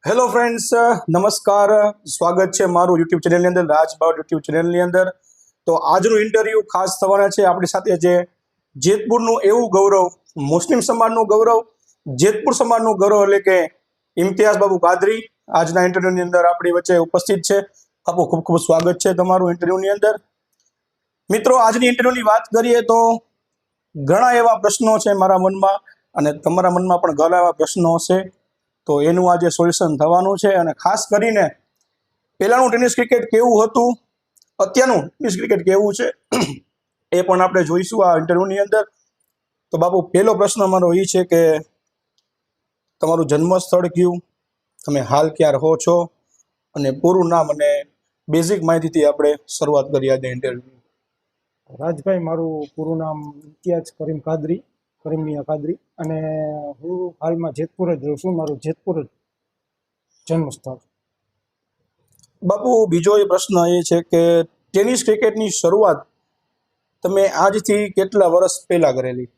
Hello friends, નમસ્કાર. સ્વાગત છે મારું યુટ્યુબ ચેનલની અંદર, રાજબાવડ યુટ્યુબ ચેનલની અંદર. તો આજનું ઇન્ટરવ્યૂ ખાસ થવાના છે. આપણી સાથે છે જેતપુરનું એવું ગૌરવ, મુસ્લિમ સમાજનું ગૌરવ, જેતપુર સમાજનું ગૌરવ એટલે કે ઇમ્તિયાઝ બાબુ કાદરી આજના ઇન્ટરવ્યૂની અંદર આપણી વચ્ચે ઉપસ્થિત છે. બાપુ, ખૂબ ખૂબ સ્વાગત છે તમારું ઇન્ટરવ્યૂની અંદર. મિત્રો, આજની ઇન્ટરવ્યૂની વાત કરીએ તો ઘણા એવા પ્રશ્નો છે મારા મનમાં, અને તમારા મનમાં પણ ઘણા એવા પ્રશ્નો હશે. તો એનું આજે સોલ્યુશન થવાનું છે. અને ખાસ કરીને પહેલાંનું ટેનિસ ક્રિકેટ કેવું હતું, અત્યારનું ટેનિસ ક્રિકેટ કેવું છે, એ પણ આપણે જોઈશું આ ઇન્ટરવ્યૂની અંદર. તો બાપુ, પહેલો પ્રશ્ન મારો એ છે કે તમારું જન્મસ્થળ કયું, તમે હાલ ક્યાં રહો છો, અને પૂરું નામ અને બેઝિક માહિતીથી આપણે શરૂઆત કરીએ આજે ઇન્ટરવ્યૂ. રાજભાઈ, મારું પૂરું નામ ઇમ્તિયાઝ કરીમ કાદરી, કરીમ મિયા કાદરી, અને હું હાલમાં જેતપુર જ રહું છું. મારું જેતપુર જ જન્મસ્થળ. બાપુ, બીજો એ પ્રશ્ન એ છે કે ટેનિસ ક્રિકેટની શરૂઆત તમે આજથી કેટલા વર્ષ પહેલા કરેલી?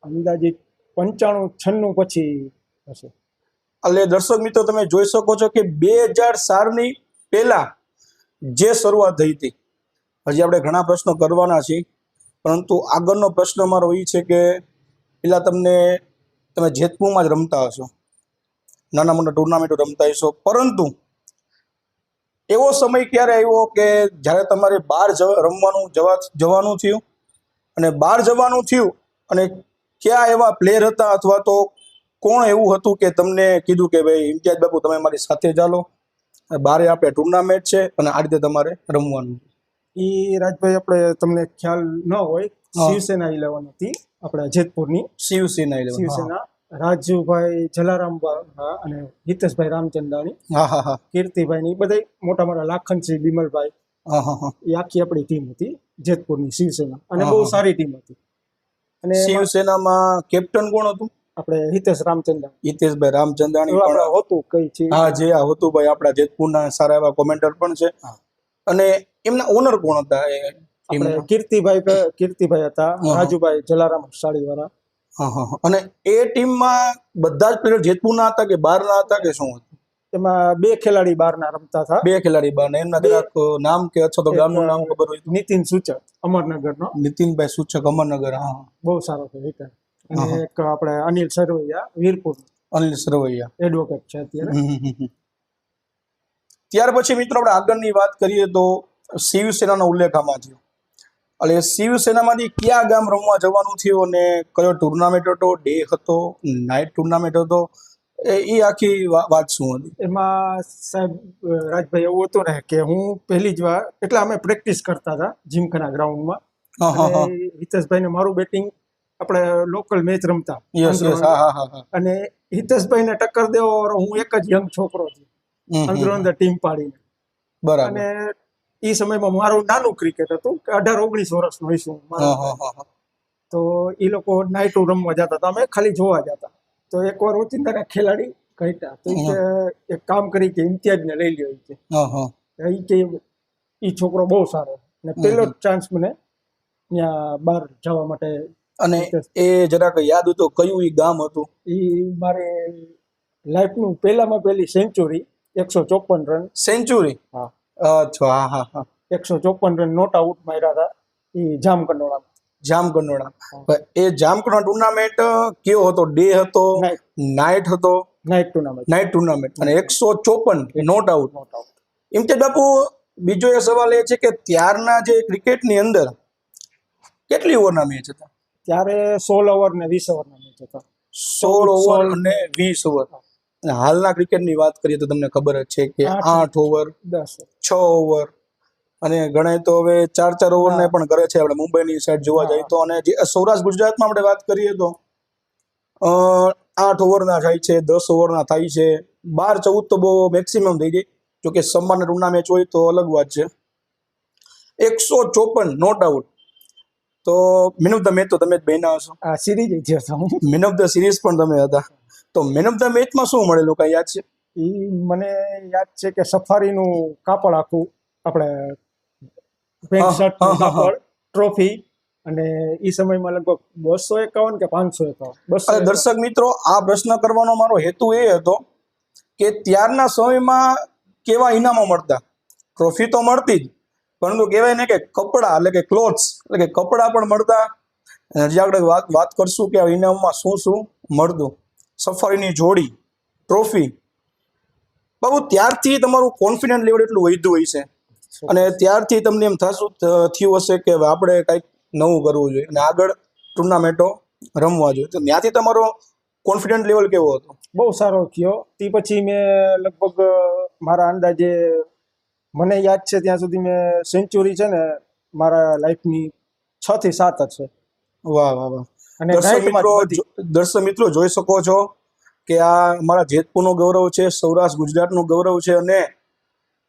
અંદાજિત 95-96 પછી હશે. એટલે દર્શક મિત્રો, તમે જોઈ શકો છો કે 2004ની પહેલા જે શરૂઆત થઈ હતી. હજી આપણે ઘણા પ્રશ્નો કરવાના છીએ, પરંતુ આગળનો પ્રશ્ન મારો એ છે કે પેલા તમે જેતપુરમાં જ રમતા હશો, નાના મોટા ટુર્નામેન્ટો રમતા હશો, પરંતુ એવો સમય ક્યારે આવ્યો કે જ્યારે તમારે બહાર જવાનું થયું, અને બહાર જવાનું થયું અને કયા એવા પ્લેયર હતા, અથવા તો કોણ એવું હતું કે તમને કીધું કે ભાઈ ઇમ્તિયાઝ બાપુ, તમે મારી સાથે ચાલો, બારે આપણે ટુર્નામેન્ટ છે અને આ રીતે તમારે રમવાનું? એ રાજભાઈ, આપણે તમને ખ્યાલ ન હોય, હા. શિવસેના 11 હતી આપણા જેતપુરની. શિવસેના 11. શિવસેના રાજુભાઈ જલારામ અને હિતેશભાઈ રામચંદાણી, હા હા હા કીર્તિભાઈ ની બધા મોટા મોટા લાખનસિંહ બિમલભાઈ, હા હા હા. એ આખી આપણી ટીમ હતી જેતપુરની શિવસેના, અને બહુ સારી ટીમ હતી. અને એમાં શિવસેનામાં કેપ્ટન કોણ હતું? આપણે હિતેશ રામચંદાણી, હિતેશભાઈ રામચંદાણી એવું પણ. આપણે હોતું કઈ છે. હા, જે આ હતું ભાઈ, આપણા જેતપુરના સારા એવા કોમેન્ટર પણ છે. હા. અને એમના ઓનર કોણ હતા એ આપણે ટીમના? કીર્તિભાઈ હતા, હા. રાજુભાઈ જલારામ સાડીવાળા. હા હા હા. અને એ ટીમમાં બધા જ પ્લેયર જેતપુરના હતા કે બહારના હતા કે શું હતું? એમાં 2 ખેલાડી બહારના રમતા હતા. 2 ખેલાડી બહારના. એમના બે. જરાક નામ કે અથવા તો એક ગામનું નામ ખબર હોય તો? નીતિન સૂચક, અમરનગરનો, નીતિનભાઈ સૂચક, અમરનગર. હા બહુ સારો છે વિકેટ. અને હા. એક આપણે અનિલ સરવૈયા, વીરપુર અનિલ સરવૈયા. એડવોકેટ છે અત્યારે. ત્યાર પછી મિત્રો આપણે આગળની વાત કરીએ તો શિવસેનાનો ઉલ્લેખ આમાં થયો. એટલે શિવસેનામાંથી કયા ગામ રમવા જવાનું થયું, અને કયો ટુર્નામેન્ટ હતો, ડે હતો, નાઇટ ટુર્નામેન્ટ હતો, એ આખી વાત શું હતી? એમાં સાહેબ રાજભાઈ, એવું હતું ને કે હું પહેલી જ વાર, એટલે અમે પ્રેક્ટિસ કરતા હતા જીમખાના ગ્રાઉન્ડમાં. હા હા અને હા. હિતેશભાઈને મારું બેટિંગ, આપણે લોકલ મેચ રમતા યસ યસ. હા હા હા હા. અને હિતેશભાઈને ટક્કર દેવો વાળો હું એક જ યંગ છોકરો છું, અંદરો અંદર ટીમ પાડીને. બરાબર. અને એ સમયમાં મારું નાનું ક્રિકેટ હતું કે 18-19 વર્ષનો હોઈશું હા હા હા. તો એ લોકો નાઇટો રમવા જતા હતા, અમે ખાલી જોવા જતા. તો એકવાર ઓચિંતાના ખેલાડી કહેતા તો એ કે એક કામ કરી કે ઇમ્તિયાઝને લઈ લ્યો. કે હા હા. એ કે એ છોકરો બહુ સારો, અને પહેલો ચાન્સ મને ત્યાં બહાર જવા માટે. અને એ જરાક યાદ હતું કયું એ ગામ હતું? એ મારે લાઈફનું પહેલામાં પહેલી સેન્ચુરી, 154 રન. સેન્ચુરી? હા. અચ્છા. હા હા હા. 154 રન નોટ આઉટ માર્યા હતા એ જામકંડોળામાં. જામકંડોળા. એ જામકંડોળા ટુર્નામેન્ટ કેવો હતો? ડે હતો, નાઇટ હતો? Night tournament. Night tournament. અને 154 not out. Not out. Imtiaz Bapu, બીજો એ સવાલ એ છે કે ત્યારના જે ક્રિકેટની અંદર કેટલી ઓવરના મેચ હતા? ત્યારે 16 ઓવર ને 20 ઓવરના મેચ હતા. 16 ઓવર અને 20 ઓવર. અને હાલના ક્રિકેટની વાત કરીએ તો તમને ખબર જ છે કે 8 ઓવર, 6 ઓવર, અને ગણાય તો હવે 4 ઓવરને પણ કરે છે. આપણે મુંબઈની સાઈડ જોવા જઈએ તો, અને જે સૌરાષ્ટ્ર ગુજરાતમાં આપણે વાત કરીએ તો 8 ઓવરના થાય છે, 10 ઓવરના થાય છે, 12-14 તો બહુ મેક્સિમમ થઈ જાય. જોકે સમાન ટુર્નામેન્ટ હોય તો અલગ વાત છે. 154 નોટ આઉટ. તો મેન ઓફ ધ મેચ તો તમે જ બન્યા હશો. આ સિરીઝ જ છે. મેન ઓફ ધ સિરીઝ પણ તમે હતા. તો મેન ઓફ ધ મેચમાં શું મળેલું, કઈ યાદ છે? એ મને યાદ છે કે સફારીનું કાપડ આખું, આપણે પેન્ટ શર્ટનું કાપડ, ટ્રોફી, અને એ સમયમાં લગભગ 251 કે 551 200 અને દર્શક મિત્રો, આ પ્રશ્ન કરવાનો મારો હેતુ એ હતો કે ત્યારના સમયમાં કેવા ઇનામો મળતા. ટ્રોફી તો મળતી જ, પરંતુ કહેવાય ને કે કપડાં એટલે કે ક્લોથ્સ એટલે કે કપડાં પણ મળતા. અને હજી આગળ વાત કરશું કે આ ઇનામમાં શું શું મળતું. સફારીની જોડી, ટ્રોફી. બાબુ, ત્યારથી તમારું કોન્ફિડન્ટ લેવલ એટલું વધ્યું હોય છે અને ત્યારથી તમને એમ થયું હશે કે હવે આપણે કંઈક નવું કરવું જોઈએ અને આગળ ટુર્નામેન્ટો રમવા જોઈએ. તો ત્યાંથી તમારો કોન્ફિડન્ટ લેવલ કેવો હતો? બહુ સારો થયો. તે પછી મેં લગભગ મારા અંદાજે મને યાદ છે ત્યાં સુધી મેં સેન્ચુરી છે ને મારા લાઈફની 6 થી 7 હશે. વાહ વાહ વાહ. અને દર્શક મિત્રો જોઈ શકો છો કે આ અમારા જેતપુરનું ગૌરવ છે, સૌરાષ્ટ્ર ગુજરાતનું ગૌરવ છે. અને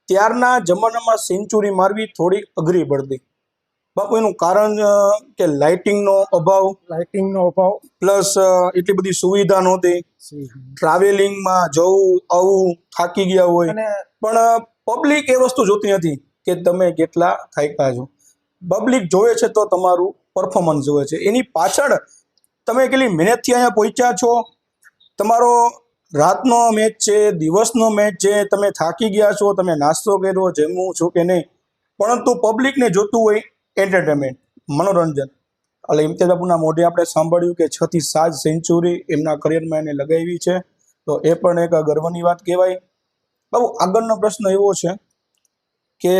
ત્યારના જમાનામાં સેન્ચુરી મારવી થોડી અઘરી પડતી. બાપુ, એનું કારણ કે લાઇટિંગનો અભાવ પ્લસ એટલી બધી સુવિધા નહોતી. ટ્રાવેલિંગમાં જવું આવું થાકી ગયા હોય, અને પણ પબ્લિક એ વસ્તુ જોતી નથી કે તમે કેટલા થાક્યા છો. પબ્લિક જોવે છે તો તમારું પરફોર્મન્સ જોવે છે. એની પાછળ તમે કેટલી મહેનતથી અહીંયા પહોંચ્યા છો. તમારો રાતનો મેચ છે, દિવસનો મેચ છે, તમે થાકી ગયા છો, તમે નાસ્તો કર્યો, જમવું છો કે નહીં, પરંતુ પબ્લિકને જોતું હોય એન્ટરટેનમેન્ટ, મનોરંજન. એટલે ઇમ્તિયાઝ બાપુના મોઢે આપણે સાંભળ્યું કે 6 થી 7 સેન્ચુરી એમના કરિયરમાં એને લગાવી છે. તો એ પણ એક ગર્વની વાત કહેવાય. બાબુ, આગળનો પ્રશ્ન એવો છે કે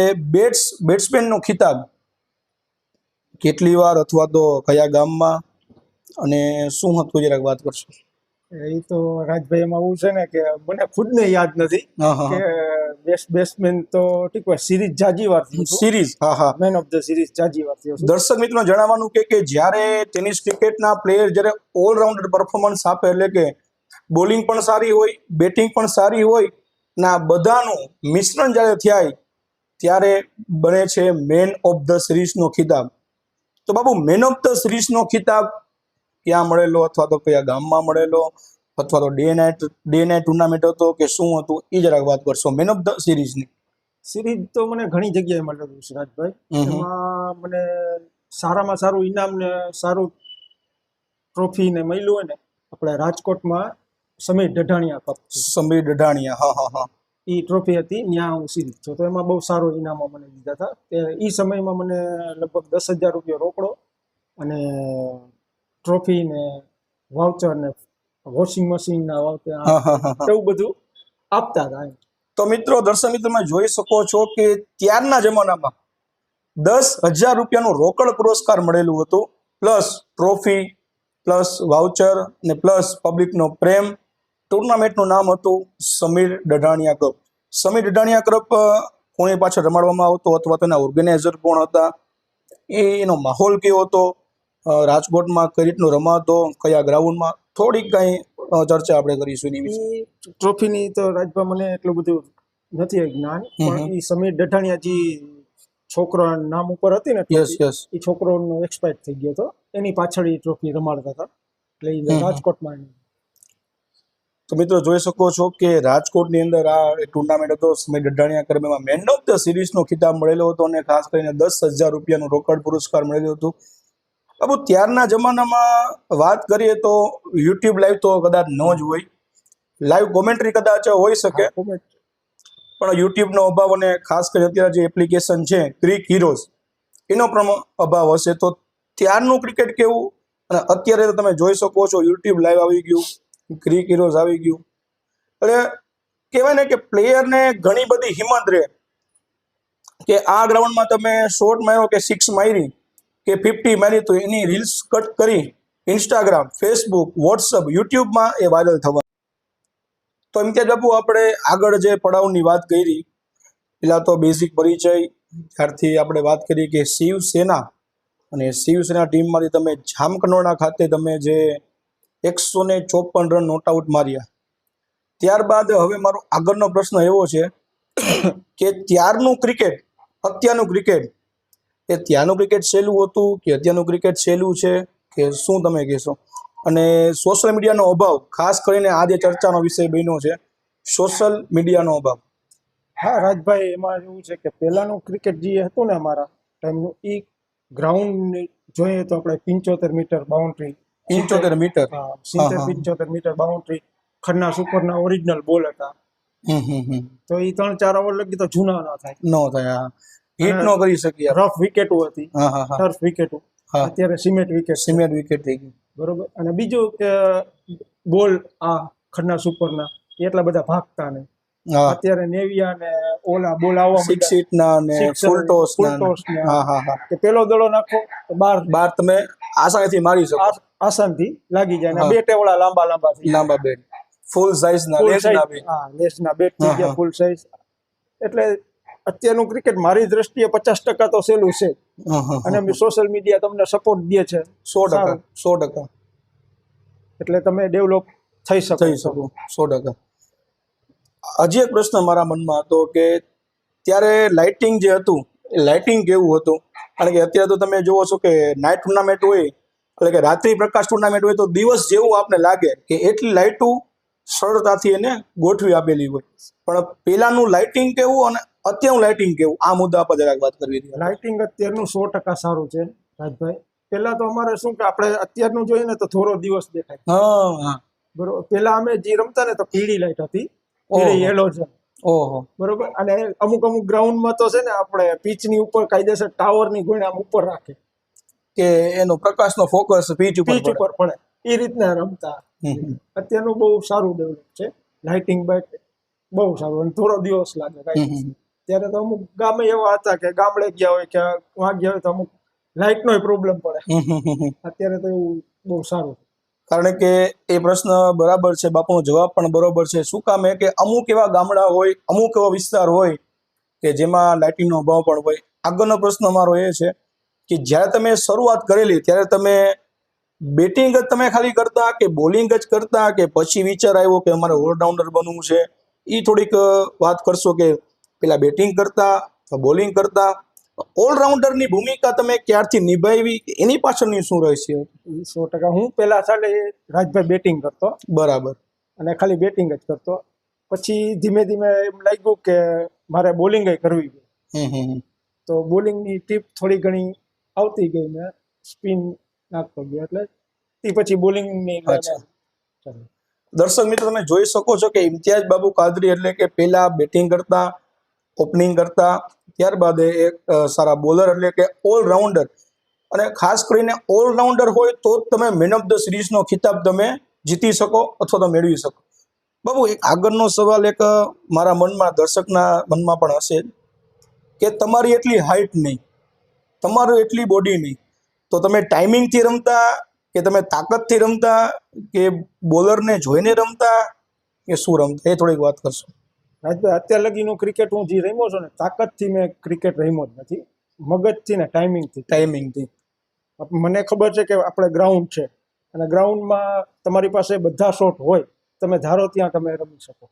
બેટ્સમેનનો ખિતાબ કેટલી વાર અથવા તો કયા ગામમાં અને શું હતું, જરાક વાત કરશો? એ તો રાજભાઈ એમાં એવું છે ને કે મને ખુદને યાદ નથી કે બેસ્ટ બેટ્સમેન તો ઠીક હોય, સિરીઝ જાજી વાર સિરીઝ, હા હા, મેન ઓફ ધ સિરીઝ જાજી વાર થયો. દર્શક મિત્રોને જણાવવાનું કે જ્યારે ટેનિસ ક્રિકેટના પ્લેયર જ્યારે ઓલરાઉન્ડર પરફોર્મન્સ આપે, એટલે કે બોલિંગ પણ સારી હોય, બેટિંગ પણ સારી હોય, ના બધાનું મિશ્રણ જ્યારે થાય ત્યારે બને છે મેન ઓફ ધ સિરીઝનો ખિતાબ. તો બાબુ, મેન ઓફ ધ સિરીઝનો ખિતાબ ક્યાં મળેલો અથવા તો કયા ગામમાં મળેલો અથવા તો ડે નાઇટ ટુર્નામેન્ટ હતો કે શું હતું, એ જરાક વાત કરશો મેન ઓફ ધ સિરીઝની. સિરીઝ તો મને ઘણી જગ્યાએ મળેલું છે રાજભાઈ. એમાં મને સારામાં સારું ઇનામ ને સારું ટ્રોફી ને મળ્યું હોય ને આપણે રાજકોટમાં સમીર ડઢાણિયા કપ. સમીર ડઢાણિયા, હા હા હા, એ ટ્રોફી હતી, ત્યાં હું સિરીઝ છું. તો એમાં બહુ સારો ઇનામો મને દીધા હતા. એ સમયમાં મને લગભગ 10,000 રૂપિયા રોકડો અને ટ્રોફી ને વાઉચર ને વોશિંગ મશીન ના વાઉચર એવું બધું આપતા હતા. તો મિત્રો, દર્શક મિત્રો, તમે જોઈ શકો છો કે ત્યારના જમાનામાં 10,000 રૂપિયાનું રોકડ પુરસ્કાર મળેલું હતું, પ્લસ ટ્રોફી, પ્લસ વાઉચર ને પ્લસ પબ્લિકનો પ્રેમ. ટુર્નામેન્ટનું નામ હતું સમીર ડઢાણિયા કપ. સમીર ડઢાણિયા કપ કોની પાછળ રમાડવામાં આવતો અથવા તેના ઓર્ગેનાઇઝર કોણ હતા, એનો માહોલ કેવો હતો, રાજકોટમાં કઈ રીતનું રમાતો, કયા ગ્રાઉન્ડમાં, થોડીક કઈ ચર્ચા આપણે કરીશું એની વિશે. ટ્રોફીની તો રાજભા મને એટલું બધું નથી જ્ઞાન, પણ એ સમીર ડઢાણિયાજી છોકરા નામ ઉપર હતી ને, એ છોકરોનો એક્સપાયર થઈ ગયો હતો. એની પાછળ એ ટ્રોફી રમાડતા હતા, એટલે રાજકોટમાં. તો મિત્રો, જોઈ શકો છો કે રાજકોટની અંદર આ ટુર્નામેન્ટ હતો Sameer Dadhaniya કર્મમાં man of the સિરીઝનો ખિતાબ મળેલો હતો અને ખાસ કરીને 10,000 રૂપિયાનું રોકડ પુરસ્કાર મળેલું હતું. બાબુ, ત્યારના જમાનામાં વાત કરીએ તો યુટ્યુબ લાઈવ તો કદાચ ન જ હોય, લાઈવ કોમેન્ટ્રી કદાચ હોઈ શકે, પણ યુટ્યુબનો અભાવ અને ખાસ કરીને અત્યારે જે એપ્લિકેશન છે ક્રિક હીરોઝ, એનો પણ અભાવ હશે. તો ત્યારનું ક્રિકેટ કેવું અને અત્યારે તો તમે જોઈ શકો છો યુટ્યુબ લાઈવ આવી ગયું, ક્રિક હીરોઝ આવી ગયું, એટલે કહેવાય ને કે પ્લેયરને ઘણી બધી હિંમત રહે કે આ ગ્રાઉન્ડમાં તમે શોટ માર્યો કે 6 મારી કે 50 મારી તો એની રીલ્સ કટ કરી ઇન્સ્ટાગ્રામ, ફેસબુક, વોટ્સઅપ, યુટ્યુબમાં એ વાયરલ થવા. તો ઇમ્તિયાઝ બાપુ, આપણે આગળ જે પડાવની વાત કરી, પેલા તો બેઝિક પરિચય, ત્યારથી આપણે વાત કરી કે શિવસેના અને શિવસેના ટીમમાંથી તમે જામકંડોરણા ખાતે તમે જે 154 રન નોટ આઉટ માર્યા. ત્યારબાદ હવે મારો આગળનો પ્રશ્ન એવો છે કે ત્યારનું ક્રિકેટ, અત્યારનું ક્રિકેટ, એ ત્યાંનું ક્રિકેટ સહેલું હતું કે અત્યારનું ક્રિકેટ સહેલું છે કે શું તમે કહેશો? અને સોશિયલ મીડિયાનો અભાવ, ખાસ કરીને આ જે ચર્ચાનો વિષય બન્યો છે, સોશિયલ મીડિયાનો અભાવ. હા રાજભાઈ, એમાં એવું છે કે પહેલાનું ક્રિકેટ જે હતું ને અમારા ટાઈમનું, એ ગ્રાઉન્ડ જોઈએ તો આપણે 75 metre boundary, 75 metre. 75 metre boundary Khanna સુપરના ઓરિજિનલ બોલ હતા. તો એ 3-4 ઓવર લગી તો જૂના ન થાય, નો થાય. હિટ નો કરી શકીએ. રફ વિકેટો હતી, હા હા હા ટર્ફ વિકેટો. હા. અત્યારે સિમેન્ટ વિકેટ, સિમેન્ટ વિકેટ થઈ ગઈ. બરોબર. અને બીજું કે બોલ આ ખન્ના સુપરના એટલા બધા ભાગતા નહીં. હા, અત્યારે નેવિયા ને ઓલા બોલ આવવા 6 સીટ ના ને ફૂલ ટોસ ના. હા હા હા. કે પેલો દડો નાખો તો બાર તમે આસાનીથી મારી શકો. આસાનથી લાગી જાય. હા. અને બે ટેવડા લાંબા લાંબા થઈ જાય. લાંબા બેટ, ફૂલ સાઇઝ ના, Full લેસ size. ના બી. હા, લેસના બેટ થઈ હા, ગયા, હા. ફૂલ સાઇઝ. એટલે અત્યારનું ક્રિકેટ મારી દ્રષ્ટિએ 50% તો સહેલું છે. હા, હા, અને હા. સોશિયલ મીડિયા તમને સપોર્ટ દે છે 100%, સારું. 100%. એટલે તમે ડેવલપ થઈ શકો થઈ છો. શકો 100%. હજી એક પ્રશ્ન મારા મનમાં હતો કે ત્યારે લાઇટિંગ જે હતું એ લાઇટિંગ કેવું હતું? કારણ કે અત્યારે તો તમે જોવો છો કે નાઇટ ટુર્નામેન્ટ હોય, એટલે કે રાત્રિ પ્રકાશ ટુર્નામેન્ટ હોય તો દિવસ જેવું આપને લાગે કે એટલી લાઇટો સરળતાથી એને ગોઠવી આપેલી હોય. પણ પેલાનું લાઇટિંગ કેવું અને અત્યારનું લાઇટિંગ કેવું, આ મુદ્દા પર જરાક વાત કરવી હતી. લાઇટિંગ અત્યારનું 100% સારું છે રાજભાઈ. પેલા તો અમારે શું કે આપણે અત્યારનું જોઈએ ને તો થોડો દિવસ દેખાય, હા હા. બરોબર. પેલા અમે જે રમતા ને તો પીળી લાઇટ હતી, પીળી ઓહો. હેલોજન, ઓહો. બરોબર. અને અમુક અમુક ગ્રાઉન્ડમાં તો છે ને આપણે પિચની ઉપર કાયદેસર ટાવરની ગોળ આમ ઉપર રાખે કે એનો પ્રકાશનો ફોકસ પીચ ઉપર પીચ પડે. ઉપર પડે, એ રીતના રમતા. અત્યારનું બહુ સારું ડેવલપ છે. લાઇટિંગ બાઇટ બહુ સારું, અને થોડો દિવસ લાગે કાંઈ. ત્યારે તો અમુક ગામે એવા હતા કે ગામડે ગયા હોય કે વાં ગયા હોય તો અમુક લાઇટનો પ્રોબ્લેમ પડે. અત્યારે તો એવું બહુ સારું. કારણ કે એ પ્રશ્ન બરાબર છે, બાપુનો જવાબ પણ બરોબર છે. શું કામ કે અમુક એવા ગામડા હોય, અમુક એવો વિસ્તાર હોય કે જેમાં લાઇટિંગનો અભાવ પણ હોય. આગળનો પ્રશ્ન મારો એ છે કે જ્યારે તમે શરૂઆત કરેલી ત્યારે તમે બેટિંગ જ તમે ખાલી કરતા કે બોલિંગ જ કરતા, કે પછી વિચાર આવ્યો કે અમારે ઓલરાઉન્ડર બનવું છે? એ થોડીક વાત કરશો કે પેલા બેટિંગ કરતા, બોલિંગ કરતા, ઓલરાઉન્ડરની ભૂમિકા તમે ક્યારથી નિભાવી, એની પાછળની શું રહસ્ય? 100%. હું પેલા સાલે રાજભાઈ બેટિંગ કરતો, બરાબર. અને ખાલી બેટિંગ જ કરતો. પછી ધીમે ધીમે એમ લાગ્યું કે મારે બોલિંગ કરવી જોઈએ. તો બોલિંગની ટીપ થોડી ઘણી આવતી ગઈ ને સ્પિન નાખતો ગયો, એટલે તે પછી બોલિંગની અચ્છા. દર્શક મિત્રો, તમે જોઈ શકો છો કે ઇમ્તિયાઝ બાબુ કાદરી એટલે કે પેલા બેટિંગ કરતા, ઓપનિંગ કરતા, ત્યારબાદ એક સારા બોલર એટલે કે ઓલરાઉન્ડર. અને ખાસ કરીને ઓલરાઉન્ડર હોય તો જ તમે મેન ઓફ ધ સિરીઝનો ખિતાબ તમે જીતી શકો અથવા તો મેળવી શકો. બાબુ, એક આગળનો સવાલ એક મારા મનમાં, દર્શકના મનમાં પણ હશે કે તમારી એટલી હાઇટ નહીં, તમારું એટલી બોડી નહીં, તો તમે ટાઈમિંગથી રમતા કે તમે તાકાતથી રમતા કે બોલરને જોઈને રમતા કે શું રમતા? એ થોડીક વાત કરશો. રાજભાઈ, અત્યાર લગીનું ક્રિકેટ હું જે રમ્યો છું ને, તાકાતથી મેં ક્રિકેટ રમ્યો જ નથી. મગજથી ને ટાઈમિંગથી. મને ખબર છે કે આપણે ગ્રાઉન્ડ છે, અને ગ્રાઉન્ડમાં તમારી પાસે બધા શોટ હોય, તમે ધારો ત્યાં તમે રમી શકો.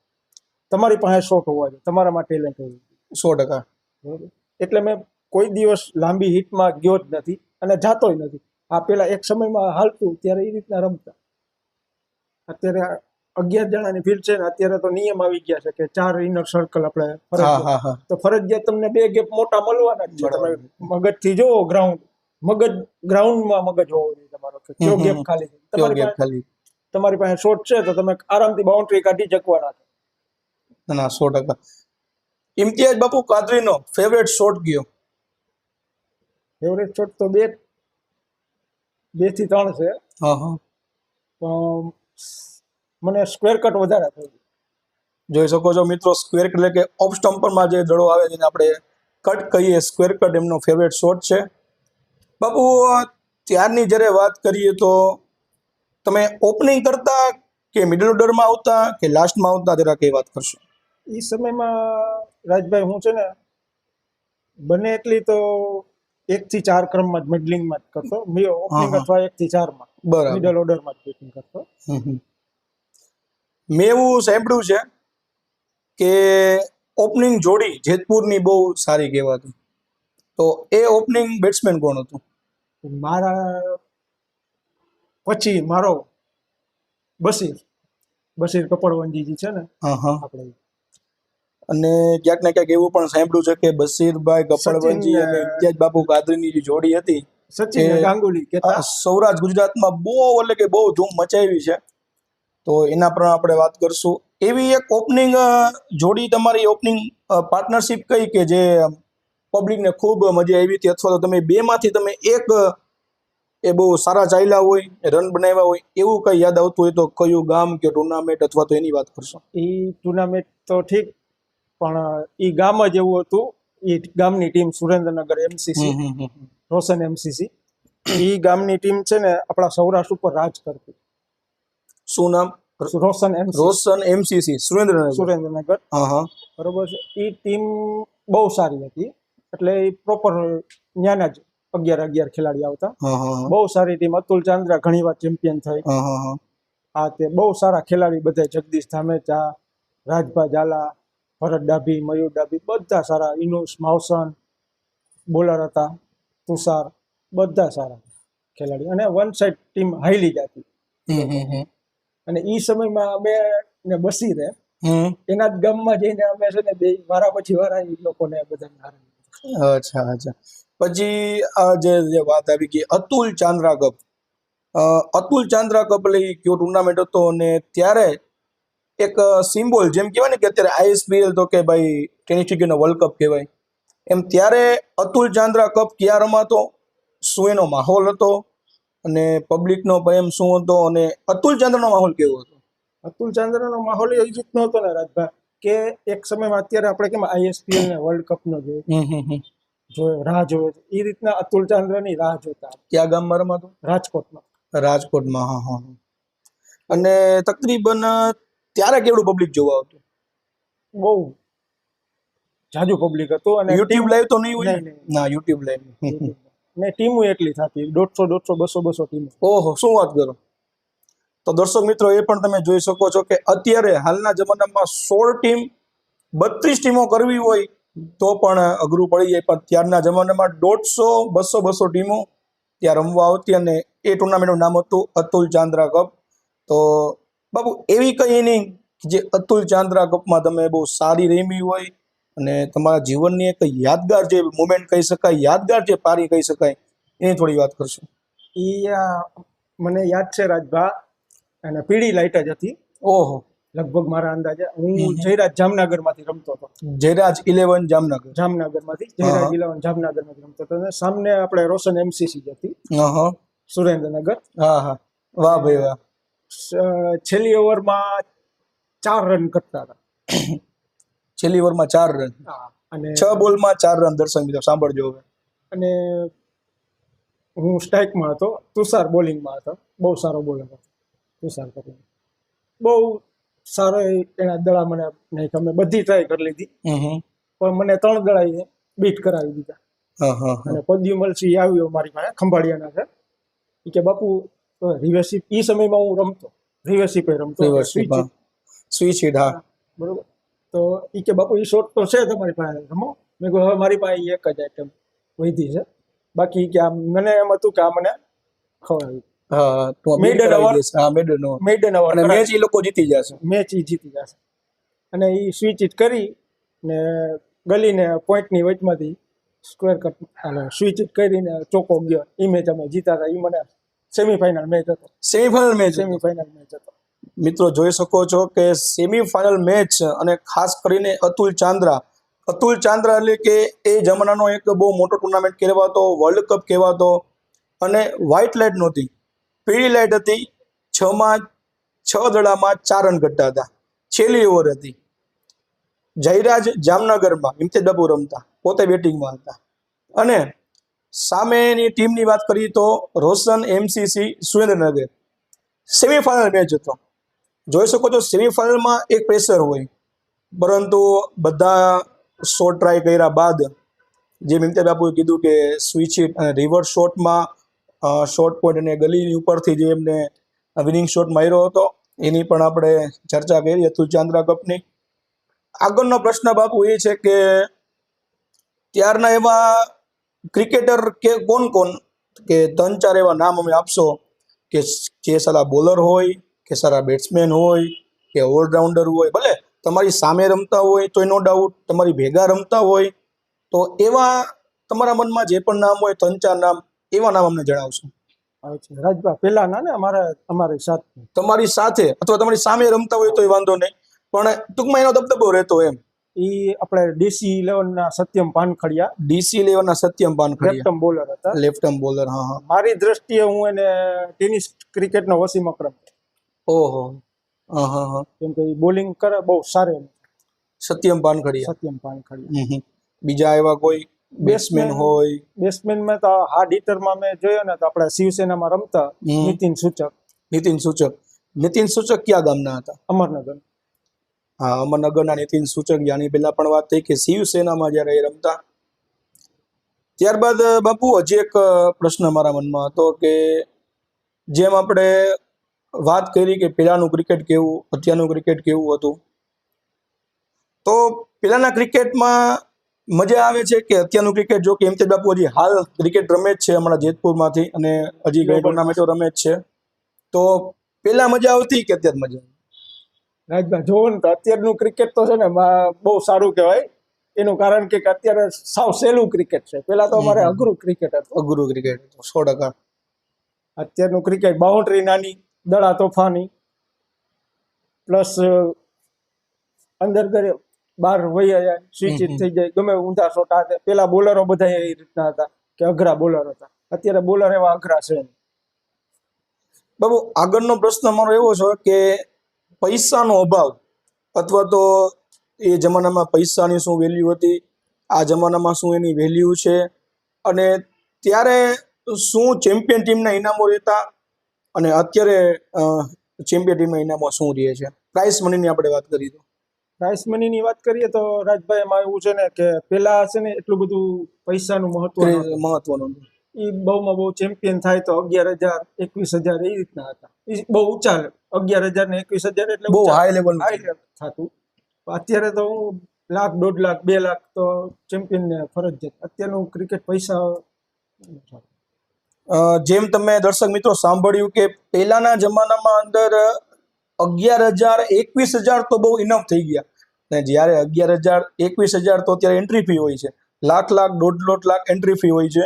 તમારી પાસે શોટ હોવા જોઈએ, તમારામાં ટેલેન્ટ હોવું જોઈએ. 100%. બરોબર. એટલે મેં કોઈ દિવસ લાંબી હિટમાં ગયો જ નથી અને જાતોય નથી. આ પેલા એક સમયમાં હાલતું ત્યારે એ રીતના રમતા. અત્યારે 11 જણાની ફિલ્ડ છે ને, અત્યારે તો નિયમ આવી ગયા છે કે 4 ઇનર સર્કલ આપણે ફરજિયાત. તો ફરજિયાત તમને 2 ગેપ મોટા મળવાના જ છે. તમે મગજથી જોવો ગ્રાઉન્ડમાં મગજ હોવો જોઈએ તમારો, કે કયો ગેપ ખાલી છે. તમારી પાસે શોટ છે તો તમે આરામથી બાઉન્ડ્રી કાઢી શકવાના છો. ના, 100%. ઇમ્તિયાઝ બાપુ કાદરીનો ફેવરેટ શોટ ગયો? ફેવરેટ શોટ તો 2 થી 3 છે. પણ મને સ્ક્વેર કટ વધારે થયું. જોઈ શકો છો મિત્રો, સ્ક્વેર કટ એટલે કે ઓફ સ્ટમ્પરમાં જે દડો આવે જેને આપણે કટ કહીએ, સ્ક્વેર કટ એમનો ફેવરેટ શોટ છે. બાપુ, ત્યારની જ્યારે વાત કરીએ તો તમે ઓપનિંગ કરતા કે મિડલ ઓર્ડરમાં આવતા કે લાસ્ટમાં આવતા, જરા કઈ વાત કરશો? એ સમયમાં રાજભાઈ હું છે ને બને એટલી તો 1 થી 4 ક્રમમાં જ મિડલિંગમાં જ કરતો. ઓપનિંગ અથવા 1 થી 4માં મિડલ ઓર્ડરમાં જ બેટિંગ કરતો. મેં એવું સાંભળ્યું છે કે ઓપનિંગ જોડી જેતપુરની બહુ સારી કહેવાતી, તો એ ઓપનિંગ બેટ્સમેન કોણ હતું? મારા પછી મારો બશીર કપડવંજી છે ને આપણે. અને ક્યાંક ને ક્યાંક એવું પણ સાંભળ્યું છે કે બશીરભાઈ કપડવંજી અને ઇમ્તિયાઝ બાપુ કાદરીની જે જોડી હતી સચિન ને ગાંગુલી કહેતા. સૌરાષ્ટ્ર ગુજરાતમાં બહુ એટલે કે બહુ ધૂમ મચાવી છે, તો એના પર આપણે વાત કરશું. એવી એક ઓપનિંગ જોડી, તમારી ઓપનિંગ પાર્ટનરશિપ કઈ કે જે પબ્લિકને ખૂબ મજા આવી હતી, અથવા તો તમે બેમાંથી તમે એક એ બહુ સારા ચાલ્યા હોય, રન બનાવ્યા હોય, એવું કઈ યાદ આવતું હોય તો કયું ગામ કે ટુર્નામેન્ટ અથવા તો એની વાત કરશો? એ ટુર્નામેન્ટ તો ઠીક, પણ એ ગામ જ એવું હતું. એ ગામની ટીમ સુરેન્દ્રનગર એમસીસી, રોશન એમસીસી, એ ગામની ટીમ છે ને આપણા સૌરાષ્ટ્ર ઉપર રાજ કરતી. શું નામ? રોશન એમસીસી, રોશન એમસીસી, સુરેન્દ્રનગર. સુરેન્દ્રનગર, હા હા. બરોબર છે. એ ટીમ બહુ સારી હતી, એટલે એ પ્રોપર ત્યાંના જ 11 ખેલાડી આવતા. હા હા બહુ સારી ટીમ. અતુલ ચાંદ્રા ઘણીવાર ચેમ્પિયન થઈ. હા હા. આ તે બહુ સારા ખેલાડી બધા, જગદીશ ધામેચા, રાજભા ઝાલા, ભરત ડાભી, મયુર ડાભી, બધા સારા. ઇનુસ માવસન બોલર હતા, તુષાર, બધા સારા ખેલાડી. અને વન સાઈડ ટીમ હાઈલી જતી. અને એ સમયમાં અમે ને બસીરે એના જ ગામમાં જઈને અમે છે ને બે વારા પછી વારા એ લોકોને બધાને હારી. અચ્છા અચ્છા. પછી આ જે વાત આવી ગઈ અતુલ ચાંદ્રા કપ, અતુલ ચાંદ્રા કપ એટલે કયો ટુર્નામેન્ટ હતો, અને ત્યારે એક સિમ્બોલ, જેમ કહેવાય ને કે અત્યારે આઈએસપીએલ તો કે ભાઈ ટેનિસ ક્રિકેટનો વર્લ્ડ કપ કહેવાય, એમ ત્યારે અતુલ ચાંદ્રા કપ ક્યાં રમાતો, શું એનો માહોલ હતો, અને પબ્લિકનો પ્રેમ શું હતો, અને અતુલ ચાંદ્રાનો માહોલ કેવો હતો? અતુલ ચાંદ્રાનો માહોલ એ રીતનો હતો ને રાજભાઈ, કે એક સમયમાં અત્યારે આપણે કેમ આઈએસપીએલ ને વર્લ્ડ કપ નો જોયો રાહ જોયો, એ રીતના અતુલ ચાંદ્રાની રાહ જોતા. ક્યાં ગામમાં રમાતો? રાજકોટમાં. રાજકોટમાં, હા હા. અને તકરીબન ત્યારે કેવડું પબ્લિક જોવા આવતું? બહુ જાજુ પબ્લિક હતું. અને યુટ્યુબ લાઈવ તો નહીં હોય? નહીં. ના, યુટ્યુબ લાઈવ ને ટીમો એટલી થતી, 150, 200 ટીમો. ઓહો, શું વાત કરો! તો દર્શક મિત્રો, એ પણ તમે જોઈ શકો છો કે અત્યારે હાલના જમાનામાં 16 ટીમ 32 ટીમો કરવી હોય તો પણ અઘરું પડી જાય, પણ ત્યારના જમાનામાં 150, 200 ટીમો ત્યાં રમવા આવતી, અને એ ટુર્નામેન્ટનું નામ હતું અતુલ ચાંદ્રા કપ. તો બાબુ, એવી કઈ ઇનિંગ જે અતુલ ચાંદ્રા કપમાં તમે બહુ સારી રમી હોય, અને તમારા જીવનની એક યાદગાર જે મુમેન્ટ કહી શકાય, યાદગાર જે પારી કહી શકાય, એની થોડી વાત કરશું? એ મને યાદ છે રાજભા, અને પીળી લાઈટ જ હતી. ઓહો. લગભગ મારા અંદાજે હું જયરાજ જામનગર માંથી રમતો હતો. જયરાજ 11 જામનગર. જામનગર માંથી જયરાજ 11 જામનગર માંથી રમતો હતો. અને સામને આપણે રોશન એમસીસી હતી, સુરેન્દ્રનગર. હા હા. વાહ ભાઈ વાહ. છેલ્લી ઓવરમાં 4 રન કરતા હતા. છેલ્લી ઓવરમાં 4 રન, અને 6 બોલમાં 4 રન. દર્શક મિત્રો સાંભળજો હવે. અને હું સ્ટ્રાઇકમાં હતો, તુષાર બોલિંગમાં હતો. બહુ સારો બોલર હતો તુષાર કરીને. બહુ સારો એના દડા મને નહીં ગમે. બધી ટ્રાય કરી લીધી, પણ મને 3 દડા બીટ કરાવી દીધા. અને પદ્યુમલસિંહ આવ્યો મારી પાસે, ખંભાળિયાના છે. એ કે બાપુ રિવર્સિપ, એ સમયમાં હું રમતો રિવર્સિપ રમતો, સ્વિચ હિટ. હા બરોબર. તો એ કે બાપુ એ શોટ તો છે તમારી પાસે, રમો. મેં કહ્યું હવે મારી પાસે એક જ આઈટમ વધી છે, બાકી કે મને એમ હતું કે આ મને ખવડાવી. મેડન ઓવર અને મેચ એ લોકો જીતી જશે. મેચ એ જીતી જશે. અને એ સ્વિચ ઇટ કરી ને ગલીને પોઈન્ટની વચમાંથી સ્ક્વેર કટ સ્વિચ ઇટ કરીને ચોકો ગયો. એ મેચ અમે જીતા હતા. એ મને સેમીફાઇનલ મેચ હતો. સેમીફાઇનલ મેચ હતો. મિત્રો જોઈ શકો છો કે સેમીફાઇનલ મેચ, અને ખાસ કરીને અતુલ ચાંદ્રા એટલે કે એ જમાનાનો એક બહુ મોટો ટુર્નામેન્ટ કહેવાતો, વર્લ્ડ કપ કહેવાતો. અને વ્હાઇટ લાઇટ નહોતી, પીળી લાઇટ હતી. 6 દડામાં 4 રન કરતા હતા. છેલ્લી ઓવર હતી. જયરાજ જામનગરમાં ઇમ્તિયાઝ બાપુ રમતા, પોતે બેટિંગમાં હતા. અને સામેની ટીમની વાત કરીએ તો રોશન એમસીસી સુરેન્દ્રનગર. સેમીફાઇનલ મેચ હતો. જોઈ શકો છો સેમીફાઇનલમાં એક પ્રેશર હોય, પરંતુ બધા શોટ ટ્રાય કર્યા બાદ, જેમ ઇમ્તિયાઝ બાપુએ કીધું કે સ્વિચ હિટ અને રિવર્સ શોટમાં શોર્ટ પોઈન્ટ અને ગલીની ઉપરથી જે એમને વિનિંગ શોટ માર્યો હતો, એની પણ આપણે ચર્ચા કરી અતુલ ચાંદ્રા કપની. આગળનો પ્રશ્ન બાપુ એ છે કે ત્યારના એવા ક્રિકેટર કે કોણ કે 3-4 એવા નામ અમે આપશો કે જે સારા બોલર હોય, કે સારા બેટ્સમેન હોય, કે ઓલરાઉન્ડર હોય, ભલે તમારી સામે રમતા હોય તો નો ડાઉટ, તમારી ભેગા રમતા હોય તો એવા તમારા મનમાં જે પણ નામ હોય, 3-4 નામ એવા નામ અમને જણાવશો. આવે છે રાજભા પેલા ના ને અમારી સાથે તમારી સાથે અથવા તમારી સામે રમતા હોય તો વાંધો નહીં, પણ ટૂંકમાં એનો દબદબો રહેતો એમ. એ આપણે DC11 ના સત્યમ પાનખડિયા DC11 ના સત્યમ પાનખડિયા લેફ્ટ બોલર હતા. Left arm bowler. હા હા. મારી દ્રષ્ટિએ હું એને ટેનિસ ક્રિકેટનો વસીમ અકરમ, ઓહો. હા હા હા. કેમ કે એ બોલિંગ કરે બહુ સારી સત્યમ પાનખડિયા. સત્યમ પાનખડિયા. બીજા એવા કોઈ બેટ્સમેન હોય? બેટ્સમેનમાં તો હાર્ડ હિટરમાં મેં જોયો ને તો આપણે શિવસેનામાં રમતા નીતિન સૂચક. નીતિન સૂચક. નીતિન સૂચક કયા ગામના હતા? અમરનગર. હા, અમરનગરના નીતિન સૂચક. આની પહેલા પણ વાત થઈ કે શિવસેનામાં જ્યારે એ રમતા. ત્યારબાદ બાપુ હજી એક પ્રશ્ન મારા મનમાં હતો કે જેમ આપણે વાત કરી કે પહેલાનું ક્રિકેટ કેવું, અત્યારનું ક્રિકેટ કેવું હતું, તો પહેલાના ક્રિકેટમાં મજા આવે છે કે અત્યારનું ક્રિકેટ? જો કે એમ તે બાપુ હજી હાલ ક્રિકેટ રમે જ છે હમણાં જેતપુરમાંથી, અને હજી ઘણી ટુર્નામેન્ટો રમે જ છે. તો પહેલા મજા આવતી કે અત્યારે મજા? રાજભા જોવો ને તો અત્યારનું ક્રિકેટ તો છે ને બહુ સારું કહેવાય. એનું કારણ કે અત્યારે સાવ સહેલું ક્રિકેટ છે. પેલા તો અમારે અઘરું ક્રિકેટ હતું. અઘરું ક્રિકેટ 100%. અત્યારનું ક્રિકેટ બાઉન્ડ્રી નાની, દડા તોફાની, પ્લસ અંદર ઘરે બહાર વહી જાય, સ્વિચ થઈ જાય, ગમે ઊંધા શોટ આવે. પેલા બોલરો બધા એ રીતના હતા કે અઘરા બોલર હતા. અત્યારે બોલર એવા અઘરા છે. બાબુ આગળનો પ્રશ્ન મારો એવો છે કે પૈસાનો અભાવ, અથવા તો એ જમાનામાં પૈસાની શું વેલ્યુ હતી, આ જમાનામાં શું એની વેલ્યુ છે, અને ત્યારે શું ચેમ્પિયન ટીમના ઇનામો રહેતા, અને અત્યારે ચેમ્પિયન ટીમના ઇનામો શું રહે છે? પ્રાઇસ મનીની આપણે વાત કરીએ તો. પ્રાઇસ મનીની વાત કરીએ તો રાજભાઈ એમાં એવું છે ને કે પેલા છે ને એટલું બધું પૈસાનું મહત્વનું એ બહુમાં બહુ ચેમ્પિયન થાય તો 11,000 21,000 એ રીતના હતા. એ બહુ ઊંચા 11,000 ને 21,000 એટલે બહુ હાઈ લેવલ થતું. અત્યારે તો લાખ, 1.5 લાખ, 2 લાખ તો ચેમ્પિયન ને ફરજિયાત. અત્યારનું ક્રિકેટ પૈસા જેમ તમે દર્શક મિત્રો સાંભળ્યું કે પહેલાના જમાનામાં અંદર 11,000 21,000 તો બહુ ઇનફ થઈ ગયા, ને જ્યારે 11,000 21,000 તો અત્યારે એન્ટ્રી ફી હોય છે. લાખ લાખ, 1.5 લાખ એન્ટ્રી ફી હોય છે.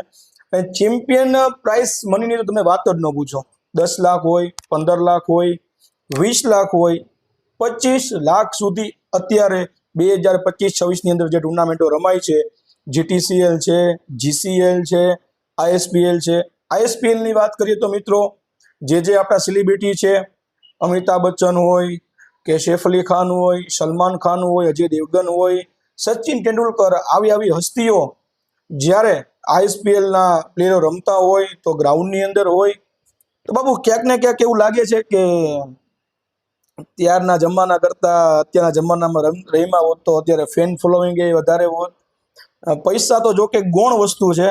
અને ચેમ્પિયન પ્રાઇસ મનીની તો તમે વાત જ ન પૂછો. 10 લાખ હોય, 15 લાખ હોય, 20 લાખ હોય, 25 લાખ સુધી અત્યારે 2025-26 ની અંદર જે ટુર્નામેન્ટો રમાય છે, GTCL છે, GCL છે, ISPL છે. ISPL ની વાત કરીએ તો મિત્રો જે આપણા સેલિબ્રિટી છે, અમિતાભ બચ્ચન હોય કે સૈફ અલી ખાન હોય, સલમાન ખાન હોય, અજય દેવગન હોય, સચિન તેંડુલકર, આવી હસ્તીઓ જ્યારે ISPLના પ્લેયરો રમતા હોય તો ગ્રાઉન્ડની અંદર હોય તો બાબુ ક્યાંક ને ક્યાંક એવું લાગે છે કે ત્યારના જમાના કરતા અત્યારના જમાનામાં રમ્યા હોત તો અત્યારે ફેન ફોલોઈંગ એ વધારે હોત. પૈસા તો જો કે ગૌણ વસ્તુ છે,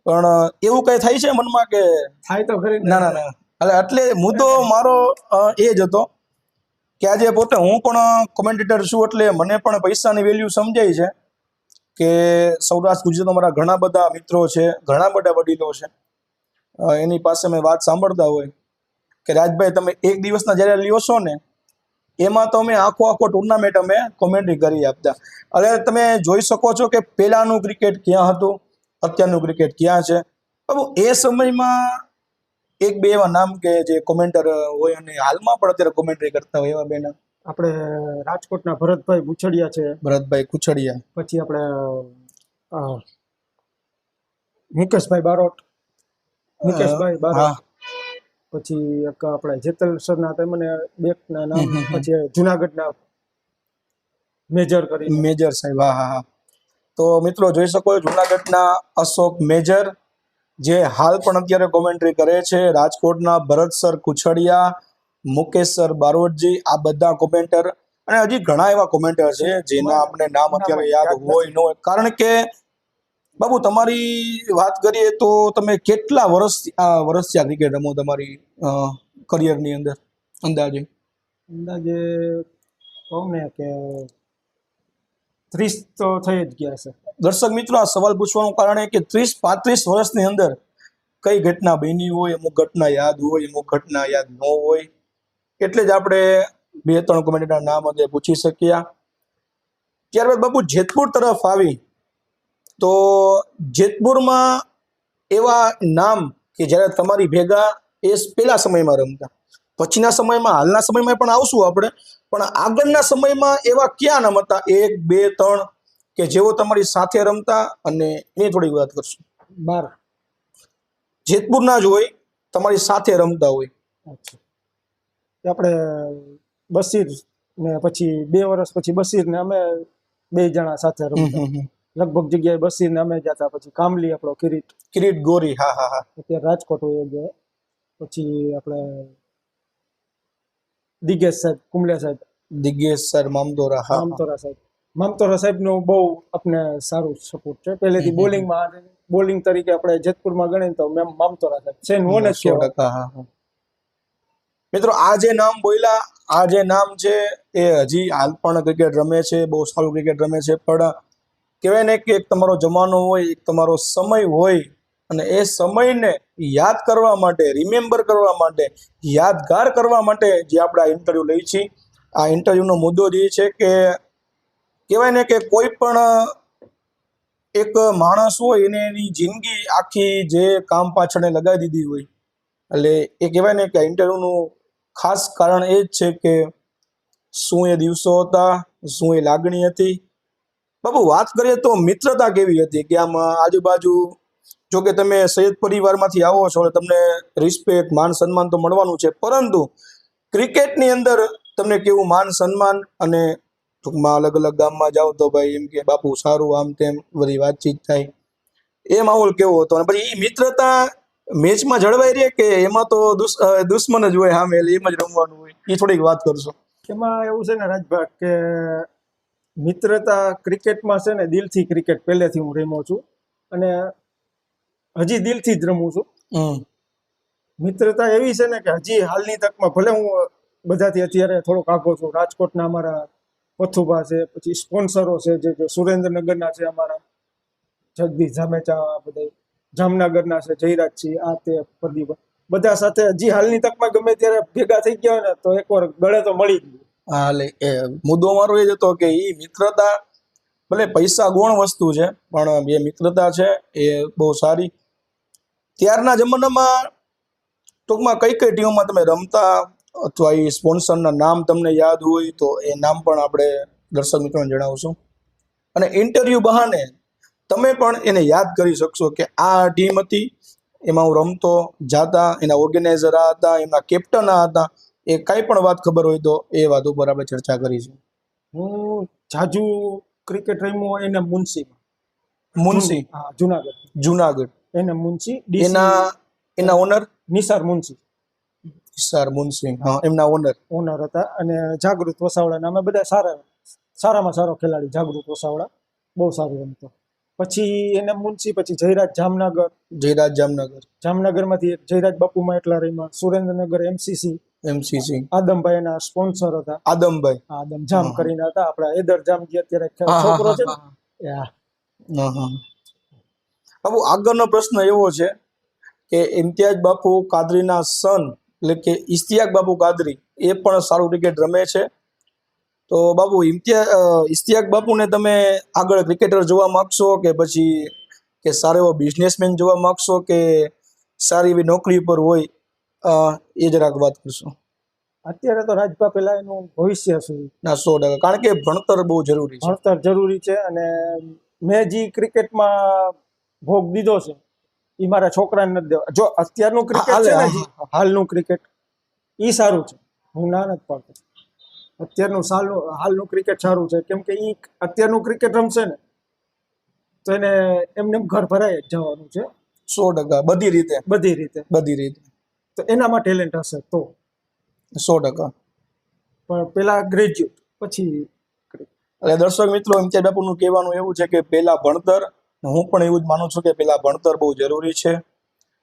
પણ એવું કઈ થાય છે મનમાં કે થાય તો ખરી? ના. એટલે મુદ્દો મારો એ જ હતો કે આજે પોતે હું પણ કોમેન્ટેટર છું, એટલે મને પણ પૈસાની વેલ્યુ સમજાય છે કે સૌરાષ્ટ્ર ગુજરાતમાં મારા ઘણા બધા મિત્રો છે, ઘણા બધા વડીલો છે, એની પાસે મેં વાત સાંભળતા હોય કે રાજભાઈ તમે એક દિવસના જ્યારે લ્યો છો ને એમાં તો અમે આખો ટુર્નામેન્ટ અમે કોમેન્ટ્રી કરી આપતા. હવે તમે જોઈ શકો છો કે પહેલાનું ક્રિકેટ ક્યાં હતું, અત્યારનું ક્રિકેટ ક્યાં છે. બાબુ એ સમયમાં એક બે એવા નામ કે જે કોમેન્ટર હોય અને હાલમાં પણ અત્યારે કોમેન્ટ્રી કરતા હોય એવા બે નામ. આપણે રાજકોટના ભરતભાઈ બુછડિયા છે. ભરતભાઈ કુછડિયા. પછી આપણે મુકેશભાઈ બારોટ. પછી એક આપણે જેતલ સરના મને બેકના નામ. પછી જુનાગઢના મેજર સાહેબ. હા. તો મિત્રો જોઈ શકો જુનાગઢના અશોક મેજર જે હાલ પણ અત્યારે કોમેન્ટ્રી કરે છે. રાજકોટના ભરત સર કુછડિયા, મુકેશ સર બારોટજી, આ બધા કોમેન્ટર, અને હજી ઘણા એવા કોમેન્ટર છે જેના આપણે નામ અત્યારે યાદ હોય ન હોય. કારણ કે બાબુ તમારી વાત કરીએ તો તમે કેટલા વર્ષથી આ ક્રિકેટ રમો તમારી કરિયરની અંદર? અંદાજે કહું ને કે 30 તો થઈ જ ગયા છે. દર્શક મિત્રો આ સવાલ પૂછવાનું કારણ એ કે 30-35 વર્ષની અંદર કઈ ઘટના બની હોય, અમુક ઘટના યાદ હોય, અમુક ઘટના યાદ ન હોય, એટલે જ આપણે 2-3 કોમેન્ટેટરના નામ અત્યારે પૂછી શક્યા. ત્યારબાદ બાપુ જેતપુર તરફ આવી તો જેતપુરમાં એવા નામ કે જ્યારે તમારી ભેગા એ પેલા સમયમાં રમતા, પછીના સમયમાં હાલના સમયમાં પણ આવશું આપણે, પણ આગળના સમયમાં એવા ક્યાં નામ હતા 1, 2, 3 કે જેઓ તમારી સાથે રમતા? અને એની થોડી વાત કરશું. 12. જેતપુરના જ હોય, તમારી સાથે રમતા હોય. અચ્છા. એ આપણે બશીર ને પછી 2 વર્ષ પછી બશીર ને અમે 2 જણા સાથે રમતા. લગભગ જગ્યાએ બશીર ને અમે જતા, પછી કામલી આપણો કિરીટ કિરીટ ગોરી, હા હા હા. અત્યારે રાજકોટ હોય ગયા, પછી આપણે દિગેશ સાહેબ, કુંબલે સાહેબ, દિગ્ગેશ સર મામદોરા, હા હા. મામતોરા સાહેબ. મામતોરા સાહેબનું બહુ આપણે સારું સપોર્ટ છે પહેલેથી. બોલિંગ તરીકે આપણે જેતપુરમાં ગણીએ તો મામતોરા સાહેબ સેન વન જ 100%, કહેવાય. હા હા. મિત્રો આ જે નામ બોલ્યા, આ જે નામ છે એ હજી હાલ પણ ક્રિકેટ રમે છે, બહુ સારું ક્રિકેટ રમે છે. પણ કહેવાય ને કે એક તમારો જમાનો હોય, એક તમારો સમય હોય, અને એ સમયને યાદ કરવા માટે, રિમેમ્બર કરવા માટે, યાદગાર કરવા માટે જે આપણે આ ઇન્ટરવ્યૂ લઈ છીએ, આ ઇન્ટરવ્યૂનો મુદ્દો જે છે કે કહેવાય ને કે કોઈ પણ એક માણસ હોય એને એની જિંદગી આખી જે કામ પાછળ લગાવી દીધી હોય, એટલે એ કહેવાય ને કે ઇન્ટરવ્યૂનું ખાસ કારણ એ જ છે કે શું એ દિવસો હતા, શું એ લાગણી હતી. બાબુ, વાત કરીએ તો મિત્રતા કેવી હતી કે આમ આજુબાજુ, જો કે તમે સૈયદ પરિવારમાંથી આવો છો એટલે તમને રિસ્પેક્ટ, માન સન્માન તો મળવાનું છે, પરંતુ ક્રિકેટની અંદર તમને કેવું માન સન્માન, અને ટૂંકમાં અલગ અલગ ગામમાં જાઓ તો ભાઈ એમ કે બાપુ સારું, આમ તેમ બધી વાતચીત થાય, એ માહોલ કેવો હતો? અને પછી એ મિત્રતા મેચમાં જળવાઈ રહે કે એમાં તો દુશ્મન જ હોય સામે, એટલે એમ જ રમવાનું હોય? એ થોડીક વાત કરશો. એમાં એવું છે ને રાજભાગ કે મિત્રતા ક્રિકેટમાં છે ને દિલથી ક્રિકેટ પહેલેથી હું રમ્યો છું, અને હજી દિલથી જ રમું છું. મિત્રતા એવી છે ને કે હજી હાલની તકમાં ભલે હું બધાથી અત્યારે થોડોક આગો છું. રાજકોટના અમારા પથુભા છે, પછી સ્પોન્સરો છે જે સુરેન્દ્રનગરના છે, અમારા જગદીશ જામેચા, બધા જામનગરના છે, જયરાજસિંહ, આ તે પ્રદીપ, બધા સાથે હજી હાલની તકમાં ગમે ત્યારે ભેગા થઈ ગયા હોય ને તો એકવાર ગળે તો મળી જ ગયું. હા, એટલે એ મુદ્દો મારો એ જ હતો કે એ મિત્રતા ભલે પૈસા ગૌણ વસ્તુ છે, પણ એ મિત્રતા છે એ બહુ સારી. ત્યારના જમાનામાં ટૂંકમાં કઈ કઈ ટીમોમાં તમે રમતા, અથવા એ સ્પોન્સરના નામ તમને યાદ હોય તો એ નામ પણ આપણે દર્શક મિત્રોને જણાવશું, અને ઇન્ટરવ્યૂ બહાને તમે પણ એને યાદ કરી શકશો કે આ ટીમ હતી, એમાં હું રમતો, જાતા, એના ઓર્ગેનાઇઝર આ હતા, એમના કેપ્ટન આ હતા. એ કાંઈ પણ વાત ખબર હોય તો એ વાત ઉપર આપણે ચર્ચા કરીશું. હું જાજુ ક્રિકેટ રમ્યો એને મુનસીમાં. મુનસી, હા, જુનાગઢ. જુનાગઢ. એને મુનસી, એના ઓનર નિસાર મુનસી સર મુનસી, હા, એમના ઓનર હતા. અને જાગૃત વસાવડા, અમે બધા સારામાં સારો ખેલાડી. જાગૃત વસાવડા બહુ સારું રમતો. પછી એને મુનસી, પછી જયરાજ જામનગર. જામનગરમાંથી એક જયરાજ બાપુમાં એટલા રમ્યા. સુરેન્દ્રનગર એમસીસી, આદમભાઈ એના સ્પોન્સર હતા. આદમ જામ કરીને હતા, આપણા એદર જામ જે અત્યારે છોકરો છે ને. બાબુ, આગળનો પ્રશ્ન એવો છે કે ઇમ્તિયાઝ બાપુ કાદરીના સન એટલે કે ઇશ્તિયાક બાપુ કાદરી એ પણ સારું ક્રિકેટ રમે છે. તો બાબુ, ઇશ્તિયાક બાપુને તમે આગળ ક્રિકેટર જોવા માંગશો કે પછી કે સારો એવો બિઝનેસમેન જોવા માંગશો કે સારી એવી નોકરી પર હોય, એ જરાક વાત કરશો. અત્યારે તો રાજભા પેલા એનું ભવિષ્ય છે. ના, 100%, કારણ કે ભણતર બહુ જરૂરી છે. ભણતર જરૂરી છે, અને મેં જે ક્રિકેટમાં ભોગ દીધો છે એ મારા છોકરાને નથી દેવા. જો અત્યારનું ક્રિકેટ છે ને, હાલનું ક્રિકેટ એ સારું છે, હું ના નથી પાડતો. અત્યારનું હાલનું ક્રિકેટ સારું છે, કેમ કે એ અત્યારનું ક્રિકેટ રમશે ને તો એને એમને ઘર ભરાય જ જવાનું છે. 100%, બધી રીતે તો એનામાં ટેલેન્ટ હશે તો 100%. પણ પેલા ગ્રેજ્યુએટ પછી. એટલે દર્શક મિત્રો, ઇમ્તિયાઝ બાપુનું કહેવાનું એવું છે કે પહેલા ભણતર, હું પણ એવું જ માનું છું કે પહેલા ભણતર બહુ જરૂરી છે,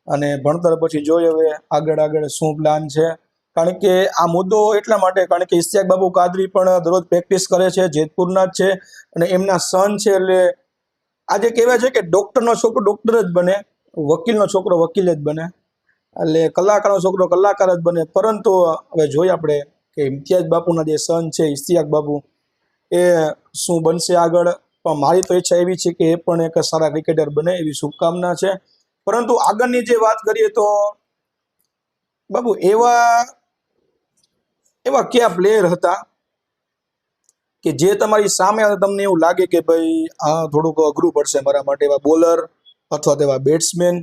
અને ભણતર પછી જોઈએ હવે આગળ શું પ્લાન છે. કારણ કે આ મુદ્દો એટલા માટે, કારણ કે ઇશ્તિયાક બાપુ કાદરી પણ દરરોજ પ્રેક્ટિસ કરે છે, જેતપુરના જ છે, અને એમના સન છે. એટલે આજે કહેવાય છે કે ડૉક્ટરનો છોકરો ડૉક્ટર જ બને, વકીલનો છોકરો વકીલ જ બને, એટલે કલાકારનો છોકરો કલાકાર જ બને. પરંતુ હવે જોઈએ આપણે કે ઇમ્તિયાઝ બાપુના જે સન છે ઇશ્તિયાક બાપુ, એ શું બનશે આગળ. પણ મારી તો ઈચ્છા એવી છે કે એ પણ એક સારા ક્રિકેટર બને, એવી શુભકામના છે. પરંતુ આગળની જે વાત કરીએ તો બાબુ એવા એવા કયા પ્લેયર હતા કે જે તમારી સામે આવે તમને એવું લાગે કે ભાઈ આ થોડુંક અઘરું પડશે મારા માટે, એવા બોલર અથવા તેવા બેટ્સમેન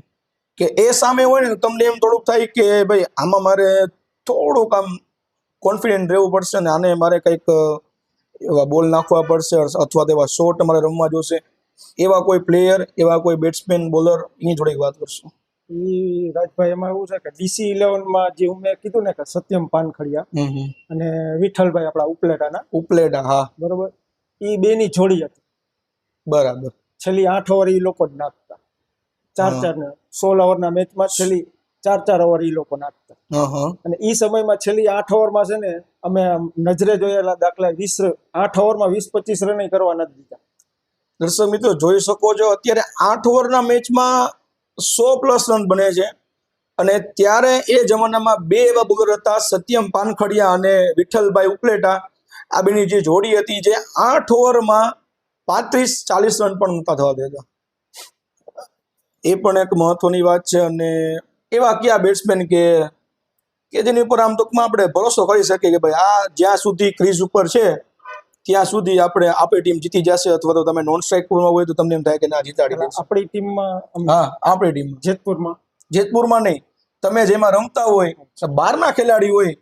કે એ સામે હોય ને તમને એમ થોડુંક થાય કે ભાઈ આમાં મારે થોડુંક આમ કોન્ફિડન્ટ રહેવું પડશે ને આને મારે કંઈક એવા બોલ નાખવા પડશે અથવા તેવા શોટ મારે રમવા જોશે, એવા કોઈ પ્લેયર, એવા કોઈ બેટ્સમેન, બોલર, એની થોડીક વાત કરશું. રાજભાઈ એમાં એવું છે કે DC11 જે મેં કીધું ને કે સત્યમ પાનખડિયા અને વિઠ્ઠલભાઈ આપણા ઉપલેટાના ઉપલેટા, હા બરોબર, એ બેની જોડી હતી. બરાબર. છેલ્લી 8 ઓવર એ લોકો જ નાખતા, 4-4 ને 16 ઓવરના મેચમાં છેલ્લી 4-4 ઓવર એ લોકો નાખતા. અને એ સમયમાં છેલ્લી 8 ઓવરમાં છે ને અમે નજરે જોયેલા દાખલા 8 ઓવરમાં 20-25 રન કરવા નથી દીધા. દર્શક મિત્રો જોઈ શકો છો અત્યારે 8 ઓવરના મેચમાં 100+ રન બને છે અને ત્યારે એ જમાનામાં બે એવા બોલર હતા, સત્યમ પાનખડિયા અને વિઠ્ઠલભાઈ ઉપલેટા. આ બેની જે જોડી હતી જે 8 ઓવરમાં 35-40 રન પણ નહોતા થવા દેતા. એ પણ એક મહત્વની વાત છે. અને એવા કયા બેટ્સમેન કે જેની ઉપર આમ ટૂંકમાં આપણે ભરોસો કરી શકીએ કે ભાઈ આ જ્યાં સુધી ક્રીઝ ઉપર છે ત્યાં સુધી આપણી ટીમ જીતી જશે, અથવા તો તમે નોન સ્ટ્રાઇક પૂરમાં હોય તો તમને એમ થાય કે ના જીતાડી દેશે. આપણી ટીમમાં, હા આપણી ટીમમાં, જેતપુરમાં નહીં, તમે જેમાં રમતા હોય બહારના ખેલાડી હોય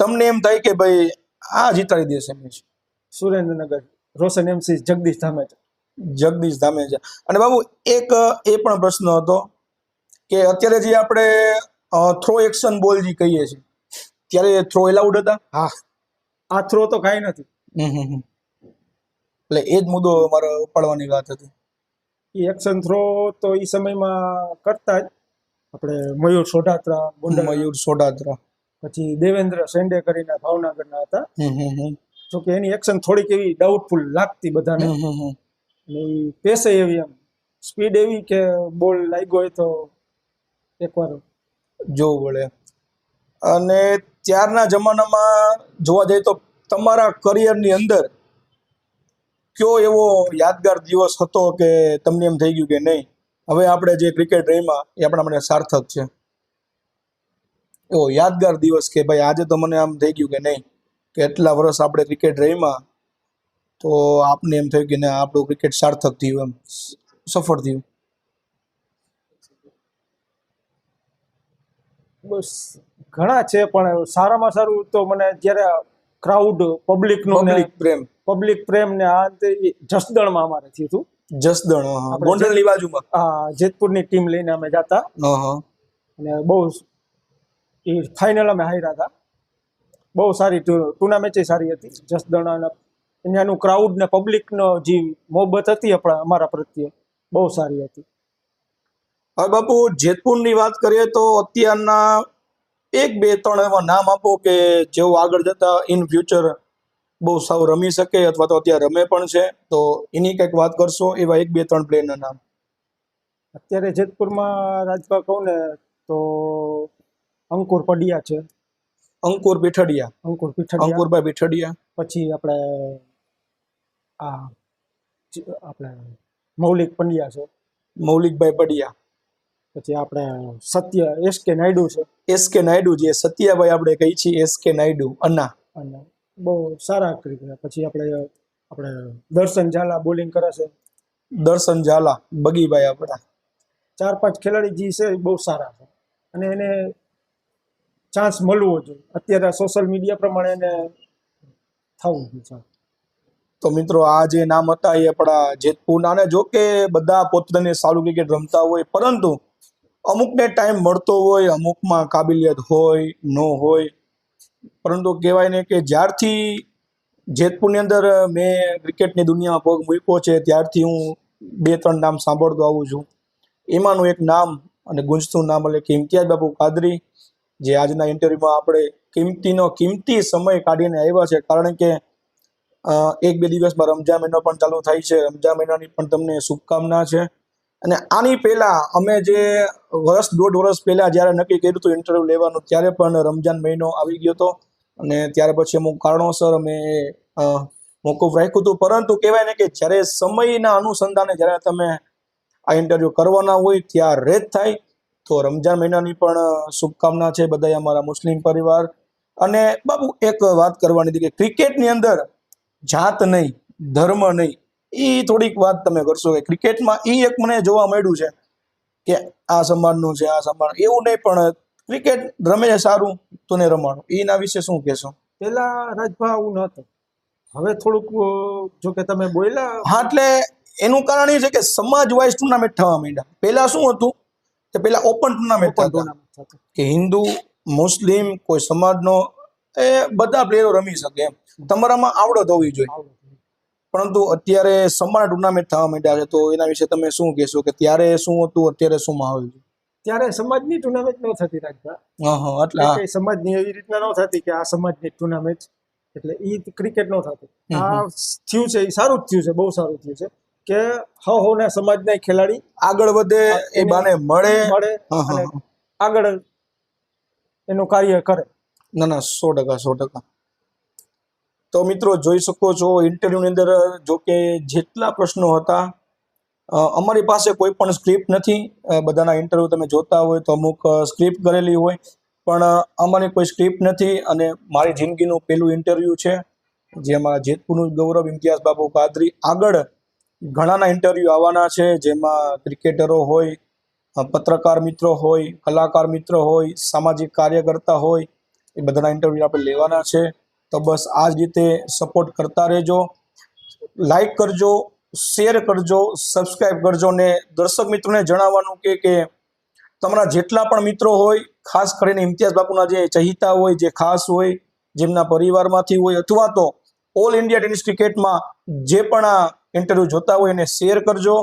તમને એમ થાય કે ભાઈ આ જીતાડી દેશે મેચ. સુરેન્દ્રનગર રોશન MC જગદીશ ધામેચા. અને બાબુ એક એ પણ પ્રશ્ન હતો કે અત્યારે જે આપણે થ્રો એક્શન બોલ જે કહીએ છીએ ત્યારે થ્રો એલાઉડ હતા? હા, આ થ્રો તો કાંઈ નથી. એટલે એ જ મુદ્દો મારો ઉપાડવાની વાત હતી. એ એક્શન થ્રો તો એ સમયમાં કરતા જ આપણે મયુર સોઢાત્રા, પછી દેવેન્દ્ર શેંડે કરીને ભાવનગરના હતા. જોકે એની એક્શન થોડીક એવી ડાઉટફુલ લાગતી બધાને. અને પેસે એવી, એમ સ્પીડ એવી કે બોલ લાગ્યો હોય તો એકવાર જોવું પડે. અને ત્યારના જમાનામાં જોવા જઈએ તો તમારા કરિયરની અંદર કયો એવો યાદગાર દિવસ હતો કે તમને એમ થઈ ગયું કે નહીં હવે આપણે જે ક્રિકેટ રમ્યા એ આપણા માટે સાર્થક છે? એવો યાદગાર દિવસ કે ભાઈ આજે તો મને આમ થઈ ગયું કે નહીં કે એટલા વર્ષ આપણે ક્રિકેટ રમ્યા તો આપને એમ થયું કે ના આપણું ક્રિકેટ સાર્થક થયું, એમ સફળ થયું? બસ ઘણા છે, પણ સારામાં સારું તો મને જ્યારે ક્રાઉડ પબ્લિક પ્રેમ ને આ જસદણમાં અમારે થયું હતું. જસદણ, ગોંડલની બાજુમાં. હા, જેતપુરની ટીમ લઈને અમે જતા અને બહુ એ ફાઇનલ અમે હાર્યા હતા. બહુ સારી ટુર્નામેન્ટ સારી હતી. જસદણ અહીંયાનું ક્રાઉડ ને પબ્લિકનો જે મોહબ્બત હતી અમારા પ્રત્યે બહુ સારી હતી. હવે બાપુ જેતપુરની વાત કરીએ તો અત્યારના 1-2-3 એવા નામ આપો કે જેઓ આગળ જતા ઇન ફ્યુચર બહુ સાવ રમી શકે અથવા તો અત્યારે રમે પણ છે, તો એની કંઈક વાત કરશો, એવા 1-2-3 પ્લેયરના નામ. અત્યારે જેતપુરમાં રાજભા કહું ને તો અંકુર પડિયા છે. અંકુરભાઈ પીઠડિયા. પછી આપણે મૌલિક પંડ્યા છે. મૌલિકભાઈ પડિયા. પછી આપણે સત્ય SK નાયડુ છે. SK નાયડુ, જે સત્યાભાઈ આપણે કહી છીએ SK નાયડુ, અન્ના બહુ સારા ક્રિકેટર. પછી આપણે દર્શન ઝાલા બોલિંગ કરે છે. દર્શન ઝાલા, બગીભાઈ આપણા. 4-5 ખેલાડી જે છે એ બહુ સારા છે અને એને ચાન્સ મળવો જોઈએ. અત્યારે સોશિયલ મીડિયા પ્રમાણે એને થવું જોઈએ. તો મિત્રો આ જે નામ હતા એ આપણા જેતપુરના. અને જો કે બધા પોતાને સારું ક્રિકેટ રમતા હોય, પરંતુ અમુકને ટાઈમ મળતો હોય, અમુકમાં કાબિલિયત હોય ન હોય, પરંતુ કહેવાય ને કે જ્યારથી જેતપુરની અંદર મેં ક્રિકેટની દુનિયામાં પગ મૂક્યો છે ત્યારથી હું 2-3 નામ સાંભળતો આવું છું. એમાંનું એક નામ અને ગુંજતું નામ એટલે કે ઇમ્તિયાઝ બાપુ કાદરી, જે આજના ઇન્ટરવ્યુમાં આપણે કિંમતી સમય કાઢીને આવ્યા છે. કારણ કે 1-2 દિવસમાં રમઝાન મહિનો પણ ચાલુ થાય છે. રમઝાન મહિનાની પણ તમને શુભકામના છે. અને આની પહેલાં અમે જે 1.5 વર્ષ પહેલાં જ્યારે નક્કી કર્યું હતું ઇન્ટરવ્યૂ લેવાનું, ત્યારે પણ રમઝાન મહિનો આવી ગયો હતો અને ત્યાર પછી અમુક કારણોસર અમે મોકૂફ રાખ્યું હતું. પરંતુ કહેવાય ને કે જ્યારે સમયના અનુસંધાને જ્યારે તમે આ ઇન્ટરવ્યૂ કરવાના હોય ત્યારે જ થાય. તો રમજાન મહિનાની પણ શુભકામના છે બધા અમારા મુસ્લિમ પરિવાર. અને બાબુ એક વાત કરવાની હતી કે ક્રિકેટની અંદર જાત નહીં, ધર્મ નહીં, એ થોડીક વાત તમે કરશો કે ક્રિકેટમાં એ એક મને જોવા મળ્યું છે કે આ સમાજનું છે, આ સમાજ એવું નહીં, પણ ક્રિકેટ રમે છે સારું તો ને રમાડો. એના વિશે શું કહેશો? પેલા રાજભા આવું નહોતું. હવે થોડુંક જો કે તમે બોલ્યા. હા, એટલે એનું કારણ એ છે કે સમાજ વાઇઝ ટુર્નામેન્ટ થવા માંડ્યા. પહેલા શું હતું કે પહેલા ઓપન ટુર્નામેન્ટ ઓપન થતા ટુર્નામેન્ટ થતું. કે હિન્દુ, મુસ્લિમ, કોઈ સમાજનો એ બધા પ્લેયરો રમી શકે એમ, તમારામાં આવડત હોવી જોઈએ. પરંતુ અત્યારે સમાજ ટુર્નામેન્ટ થવા માંડ્યા છે, તો એના વિશે તમે શું કહેશો કે ત્યારે શું હતું, અત્યારે શું માહોલ છે? ત્યારે સમાજની ટુર્નામેન્ટ ન થતી રાજભા. હા હા, એટલે હા. કઈ સમાજની એવી રીતના ન થતી કે આ સમાજની ટુર્નામેન્ટ, એટલે ઈ ક્રિકેટ ન થતું. આ થયું છે, એ સારું જ થયું છે, બહુ સારું થયું છે કે હોના સમાજના ખેલાડી આગળ વધે, એ બાને મળે. મળે હા, હા, અને હા. આગળ એનું કાર્ય કરે. ના ના, 100%. તો મિત્રો જોઈ શકો છો ઇન્ટરવ્યુની અંદર જો કે જેટલા પ્રશ્નો હતા, અમારી પાસે કોઈ પણ સ્ક્રિપ્ટ નથી. બધાના ઇન્ટરવ્યુ તમે જોતા હોય તો અમુક સ્ક્રિપ્ટ કરેલી હોય, પણ અમારી કોઈ સ્ક્રિપ્ટ નથી. અને મારી જિંદગીનું પહેલું ઇન્ટરવ્યુ છે, જે અમારા જેતપુરનું ગૌરવ ઇમ્તિયાઝ બાબુ કાદરી. આગળ ઘણાના ઇન્ટરવ્યુ આવવાના છે, જેમાં ક્રિકેટરો હોય, પત્રકાર મિત્રો હોય, કલાકાર મિત્રો હોય, સામાજિક કાર્યકર્તા હોય, એ બધાના ઇન્ટરવ્યુ આપણે લેવાના છે. તો બસ આ જ રીતે સપોર્ટ કરતા રહેજો, લાઈક કરજો, શેર કરજો, સબસ્ક્રાઈબ કરજો. ને દર્શક મિત્રોને જણાવવાનું કે તમારા જેટલા પણ મિત્રો હોય, ખાસ કરીને ઇમ્તિયાઝ બાપુના જે ચહિતા હોય, જે ખાસ હોય, જેમના પરિવારમાંથી હોય, અથવા તો ઓલ ઇન્ડિયા ટેનિસ ક્રિકેટમાં જે પણ આ ઇન્ટરવ્યૂ જોતા હોય એને શેર કરજો,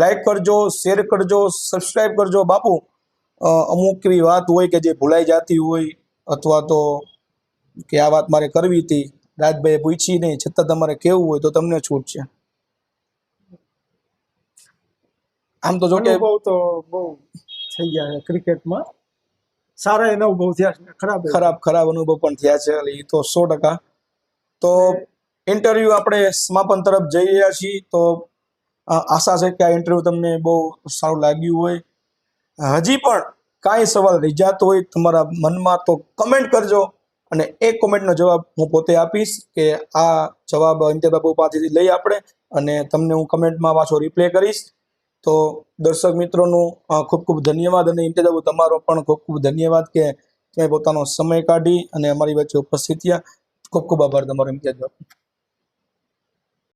લાઈક કરજો, શેર કરજો, સબસ્ક્રાઈબ કરજો. બાપુ અમુક એવી વાત હોય કે જે ભૂલાઈ જતી હોય, અથવા તો કે આ વાત મારે કરવી હતી, રાજભાઈએ પૂછી નહીં, છતાં તમારે કેવું હોય તો તમને છૂટ છે. આમ તો જો કે અનુભવ તો બહુ થઈ ગયા છે ક્રિકેટમાં. સારા અનુભવ થયા છે, ખરાબ અનુભવ પણ થયા છે, એટલે એ તો 100%. તો ઇન્ટરવ્યુ આપણે સમાપન તરફ જઈ રહ્યા છીએ. તો આશા છે કે આ ઇન્ટરવ્યુ તમને બહુ સારું લાગ્યું હોય. હજી પણ કાંઈ સવાલ રહી જતો હોય તમારા મનમાં તો કમેન્ટ કરજો, અને એ કોમેન્ટનો જવાબ હું પોતે આપીશ. કે આ જવાબ ઇમ્તિયાઝ બાપુ પાસેથી લઈ આપણે અને તમને હું કમેન્ટમાં પાછો રિપ્લે કરીશ. તો દર્શક મિત્રોનું ખૂબ ખૂબ ધન્યવાદ, અને ઇમ્તિયાઝ બાપુ તમારો પણ ખૂબ ખૂબ ધન્યવાદ કે તમે પોતાનો સમય કાઢી અને અમારી વચ્ચે ઉપસ્થિત થયા. ખૂબ ખૂબ આભાર તમારો ઇમ્તિયાઝ બાપુ.